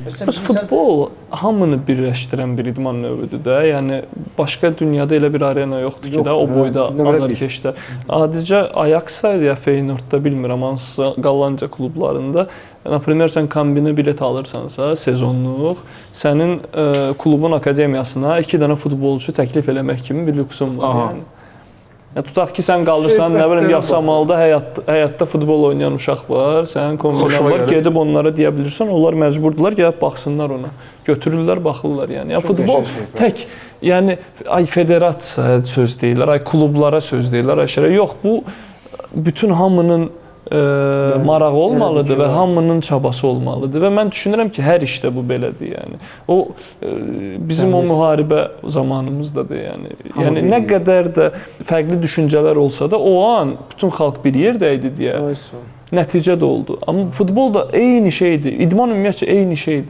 Bəs futbol hamını birləşdirən bir idman növüdür də. Yəni başqa dünyada elə bir arena yoxdur ki, o boyda azarkeşdə. Adicə Ajax-da ya Feyenoordda bilmirəm hansı Qallanca klublarında, например, sən kombinə bilet alırsansa sezonluq, sənin klubun akademiyasına 2 dənə futbolçu təklif eləmək kimi bir lüksün var yəni. Tutaq ki, sən qalırsan, nə bilim, Yasamalda həyatda futbol oynayan uşaq var, sənin kombinən var, gedib onlara deyə bilirsən, onlar məcburdular, gəlib baxsınlar ona. Götürürlər, baxırlar yəni. Ya futbol tək, yəni ay federasiya söz deyirlər, ay klublara söz deyirlər, ay şərə. Yox, bu bütün hamının marağı olmalıdır və hamının çabası olmalıdır və mən düşünürəm ki, hər işdə bu belədir yəni. O bizim o müharibə zamanımızdadır yəni. Yəni nə qədər də fərqli düşüncələr olsa da o an bütün xalq bir yerdə idi deyə nəticə də oldu. Amma futbol da eyni şeydir. İdman ümumiyyətcə eyni şeydir.